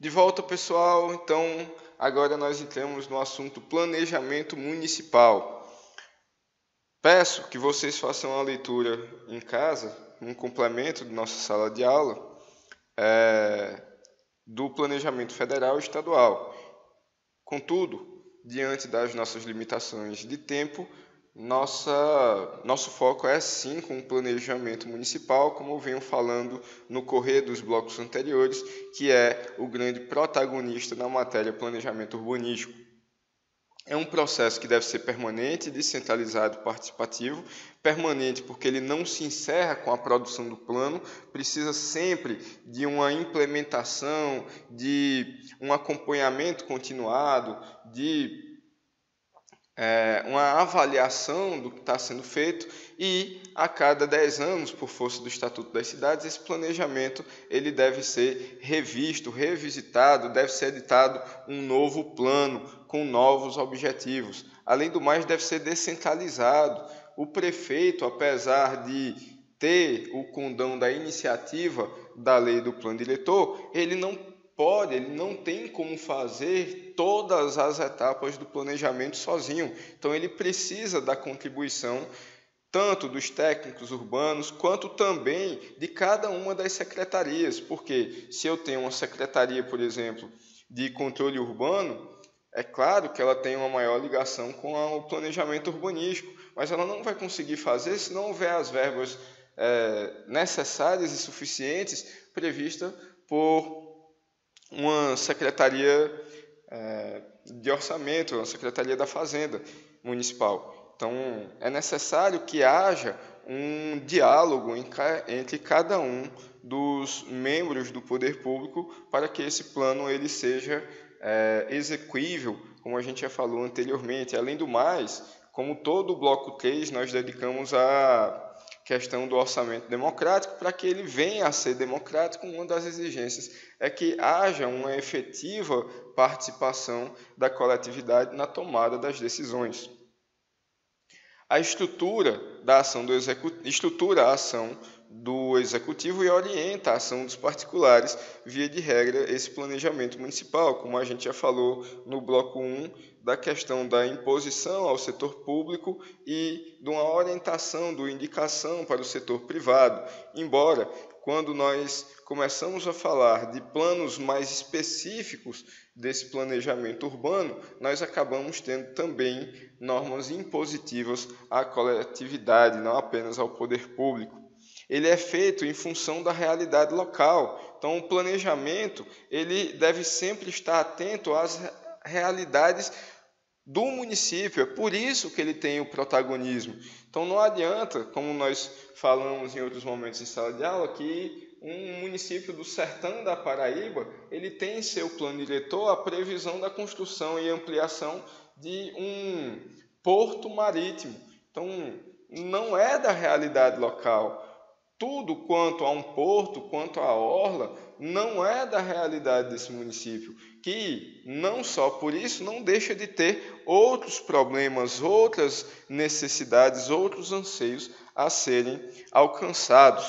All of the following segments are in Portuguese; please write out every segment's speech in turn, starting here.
De volta, pessoal. Então, agora nós entramos no assunto planejamento municipal. Peço que vocês façam a leitura em casa, um complemento de nossa sala de aula, do planejamento federal e estadual. Contudo, diante das nossas limitações de tempo, nosso foco é sim com o planejamento municipal, como eu venho falando no correr dos blocos anteriores, que é o grande protagonista na matéria planejamento urbanístico. É um processo que deve ser permanente, descentralizado, participativo. Permanente porque ele não se encerra com a produção do plano, precisa sempre de uma implementação, de um acompanhamento continuado, de uma avaliação do que está sendo feito, e a cada 10 anos, por força do Estatuto das Cidades, esse planejamento ele deve ser revisto, revisitado, deve ser editado um novo plano com novos objetivos. Além do mais, deve ser descentralizado. O prefeito, apesar de ter o condão da iniciativa da lei do plano diretor, ele não tem como fazer todas as etapas do planejamento sozinho. Então ele precisa da contribuição tanto dos técnicos urbanos, quanto também de cada uma das secretarias. Porque se eu tenho uma secretaria, por exemplo, de controle urbano, é claro que ela tem uma maior ligação com o planejamento urbanístico, mas ela não vai conseguir fazer se não houver as verbas necessárias e suficientes previstas por uma secretaria de orçamento, uma secretaria da Fazenda Municipal. Então, é necessário que haja um diálogo entre cada um dos membros do poder público para que esse plano ele seja execuível, como a gente já falou anteriormente. Além do mais, como todo o bloco 3, nós dedicamos a questão do orçamento democrático para que ele venha a ser democrático. Uma das exigências é que haja uma efetiva participação da coletividade na tomada das decisões. A estrutura a ação do executivo e orienta a ação dos particulares, via de regra, esse planejamento municipal, como a gente já falou no bloco 1, da questão da imposição ao setor público e de uma orientação, de indicação para o setor privado. Embora, quando nós começamos a falar de planos mais específicos desse planejamento urbano, nós acabamos tendo também normas impositivas à coletividade, não apenas ao poder público. Ele é feito em função da realidade local. Então, o planejamento ele deve sempre estar atento às realidades do município. É por isso que ele tem o protagonismo. Então, não adianta, como nós falamos em outros momentos em sala de aula, que um município do sertão da Paraíba ele tem em seu plano diretor a previsão da construção e ampliação de um porto marítimo. Então, não é da realidade local. Tudo quanto a um porto, quanto à orla, não é da realidade desse município, que não só por isso não deixa de ter outros problemas, outras necessidades, outros anseios a serem alcançados.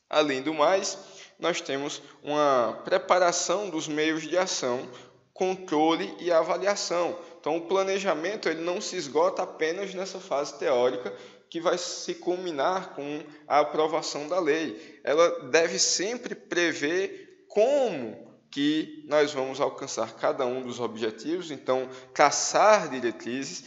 Além do mais, nós temos uma preparação dos meios de ação, controle e avaliação. Então, o planejamento ele não se esgota apenas nessa fase teórica, que vai se culminar com a aprovação da lei. Ela deve sempre prever como que nós vamos alcançar cada um dos objetivos, então traçar diretrizes,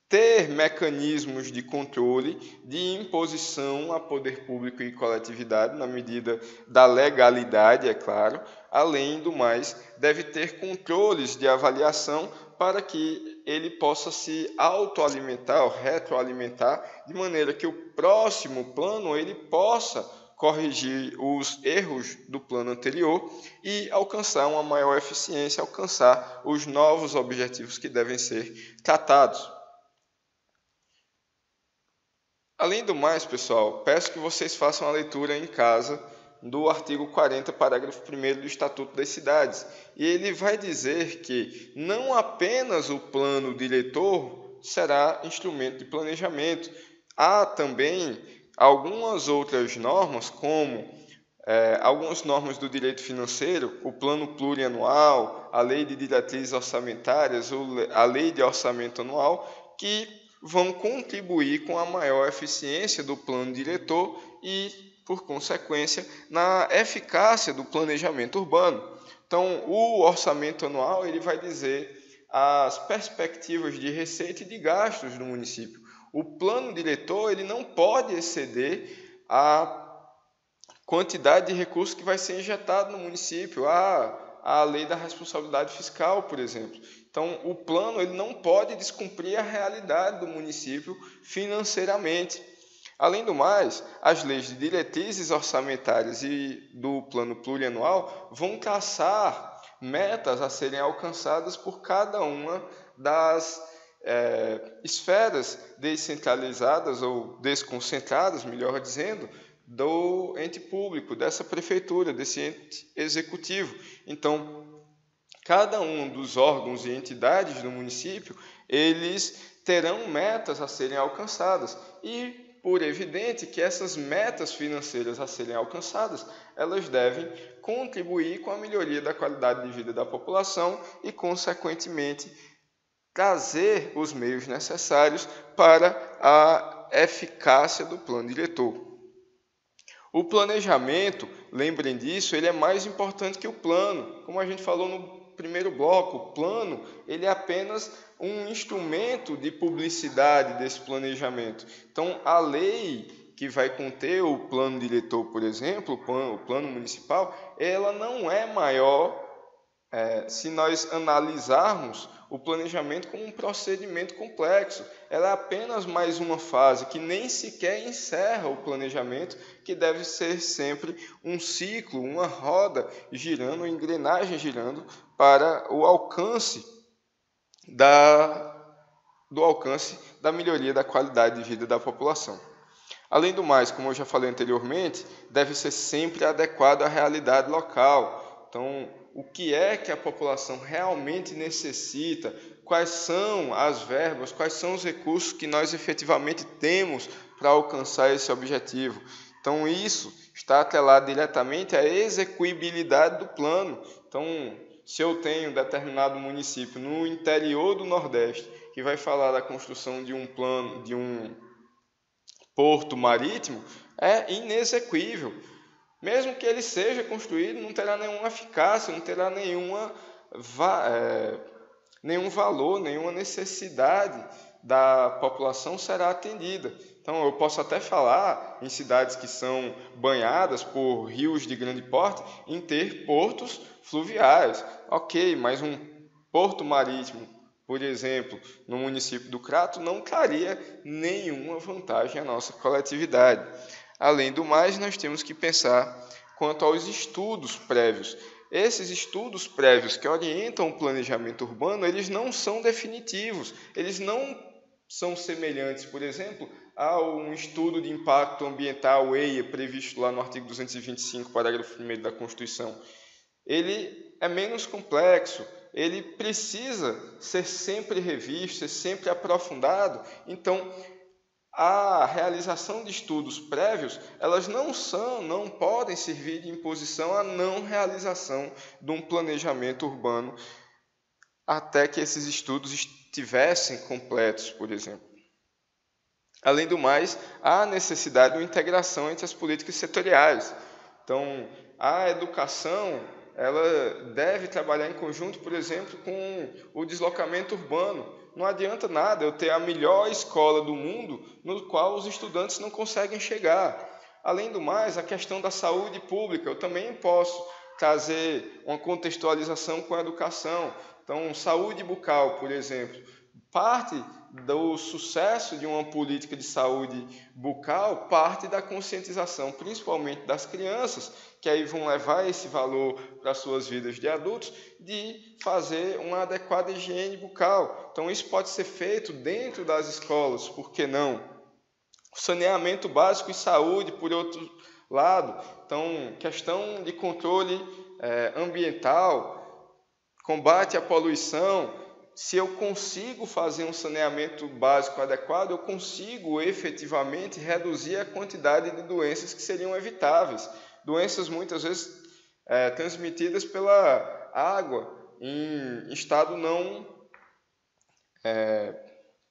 ter mecanismos de controle, de imposição a poder público e coletividade, na medida da legalidade, é claro. Além do mais, deve ter controles de avaliação para que ele possa se autoalimentar ou retroalimentar, de maneira que o próximo plano ele possa corrigir os erros do plano anterior e alcançar uma maior eficiência, alcançar os novos objetivos que devem ser tratados. Além do mais, pessoal, peço que vocês façam a leitura em casa do artigo 40, parágrafo 1º do Estatuto das Cidades. E ele vai dizer que não apenas o plano diretor será instrumento de planejamento. Há também algumas outras normas, como algumas normas do direito financeiro, o plano plurianual, a lei de diretrizes orçamentárias, a lei de orçamento anual, que vão contribuir com a maior eficiência do plano diretor e, por consequência, na eficácia do planejamento urbano. Então, o orçamento anual ele vai dizer as perspectivas de receita e de gastos do município. O plano diretor ele não pode exceder a quantidade de recursos que vai ser injetado no município, a lei da responsabilidade fiscal, por exemplo. Então, o plano ele não pode descumprir a realidade do município financeiramente. Além do mais, as leis de diretrizes orçamentárias e do plano plurianual vão traçar metas a serem alcançadas por cada uma das esferas descentralizadas ou desconcentradas, melhor dizendo, do ente público, dessa prefeitura, desse ente executivo. Então, cada um dos órgãos e entidades do município, eles terão metas a serem alcançadas e, por evidente, que essas metas financeiras a serem alcançadas, elas devem contribuir com a melhoria da qualidade de vida da população e, consequentemente, trazer os meios necessários para a eficácia do plano diretor. O planejamento, lembrem disso, ele é mais importante que o plano. Como a gente falou no primeiro bloco, o plano ele é apenas um instrumento de publicidade desse planejamento. Então, a lei que vai conter o plano diretor, por exemplo, o plano municipal, ela não é maior se nós analisarmos o planejamento como um procedimento complexo. Ela é apenas mais uma fase que nem sequer encerra o planejamento, que deve ser sempre um ciclo, uma roda girando, uma engrenagem girando para o alcance do alcance da melhoria da qualidade de vida da população. Além do mais, como eu já falei anteriormente, deve ser sempre adequado à realidade local. Então, o que é que a população realmente necessita, quais são as verbas, quais são os recursos que nós efetivamente temos para alcançar esse objetivo. Então, isso está atrelado diretamente à execuibilidade do plano. Então, se eu tenho um determinado município no interior do Nordeste que vai falar da construção de um plano, de um porto marítimo, é inexequível. Mesmo que ele seja construído, não terá nenhuma eficácia, não terá nenhum valor, nenhuma necessidade da população será atendida. Então, eu posso até falar em cidades que são banhadas por rios de grande porte, em ter portos fluviais. Ok, mas um porto marítimo, por exemplo, no município do Crato, não traria nenhuma vantagem à nossa coletividade. Além do mais, nós temos que pensar quanto aos estudos prévios. Esses estudos prévios que orientam o planejamento urbano, eles não são definitivos, eles não são semelhantes, por exemplo, a um estudo de impacto ambiental, EIA, previsto lá no artigo 225, parágrafo 1º da Constituição. Ele é menos complexo, ele precisa ser sempre revisto, ser sempre aprofundado. Então, a realização de estudos prévios, elas não podem servir de imposição à não realização de um planejamento urbano até que esses estudos estivessem completos, por exemplo. Além do mais, há necessidade de uma integração entre as políticas setoriais. Então, a educação ela deve trabalhar em conjunto, por exemplo, com o deslocamento urbano. Não adianta nada eu ter a melhor escola do mundo no qual os estudantes não conseguem chegar. Além do mais, a questão da saúde pública, eu também posso trazer uma contextualização com a educação. Então, saúde bucal, por exemplo, parte do sucesso de uma política de saúde bucal parte da conscientização, principalmente das crianças, que aí vão levar esse valor para as suas vidas de adultos, de fazer uma adequada higiene bucal. Então, isso pode ser feito dentro das escolas, por que não? Saneamento básico e saúde, por outro lado. Então, questão de controle ambiental, combate à poluição. Se eu consigo fazer um saneamento básico adequado, eu consigo efetivamente reduzir a quantidade de doenças que seriam evitáveis. Doenças muitas vezes transmitidas pela água em estado não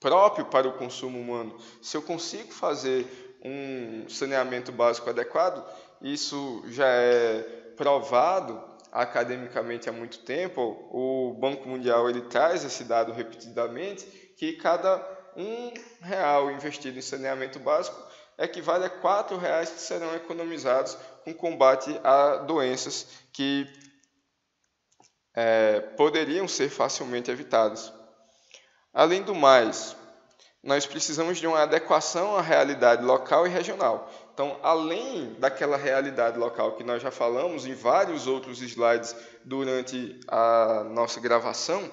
próprio para o consumo humano. Se eu consigo fazer um saneamento básico adequado, isso já é provado academicamente há muito tempo. O Banco Mundial ele traz esse dado repetidamente, que cada R$1 investido em saneamento básico equivale a R$4 que serão economizados com combate a doenças que poderiam ser facilmente evitadas. Além do mais, nós precisamos de uma adequação à realidade local e regional. Então, além daquela realidade local que nós já falamos em vários outros slides durante a nossa gravação,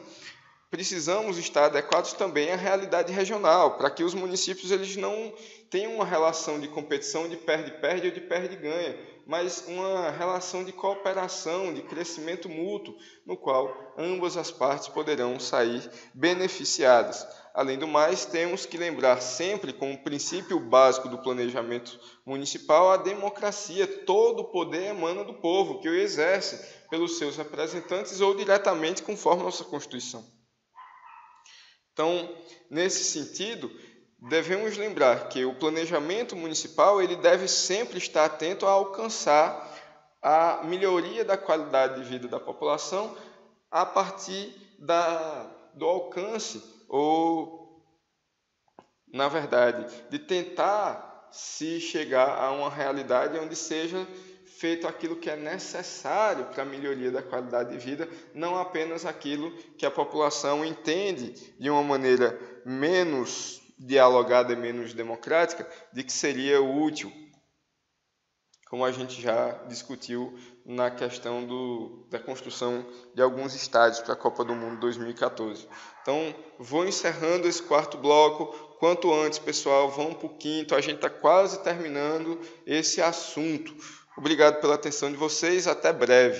precisamos estar adequados também à realidade regional, para que os municípios eles não tenham uma relação de competição de perde-perde ou de perde-ganha, mas uma relação de cooperação, de crescimento mútuo, no qual ambas as partes poderão sair beneficiadas. Além do mais, temos que lembrar sempre, como princípio básico do planejamento municipal, a democracia. Todo o poder emana do povo, que o exerce pelos seus representantes ou diretamente conforme a nossa Constituição. Então, nesse sentido, devemos lembrar que o planejamento municipal ele deve sempre estar atento a alcançar a melhoria da qualidade de vida da população a partir do alcance ou, na verdade, de tentar se chegar a uma realidade onde seja feito aquilo que é necessário para a melhoria da qualidade de vida, não apenas aquilo que a população entende de uma maneira menos dialogada e menos democrática, de que seria útil, como a gente já discutiu na questão da construção de alguns estádios para a Copa do Mundo 2014. Então, vou encerrando esse quarto bloco. Quanto antes, pessoal, vamos para o quinto, a gente está quase terminando esse assunto. Obrigado pela atenção de vocês, até breve.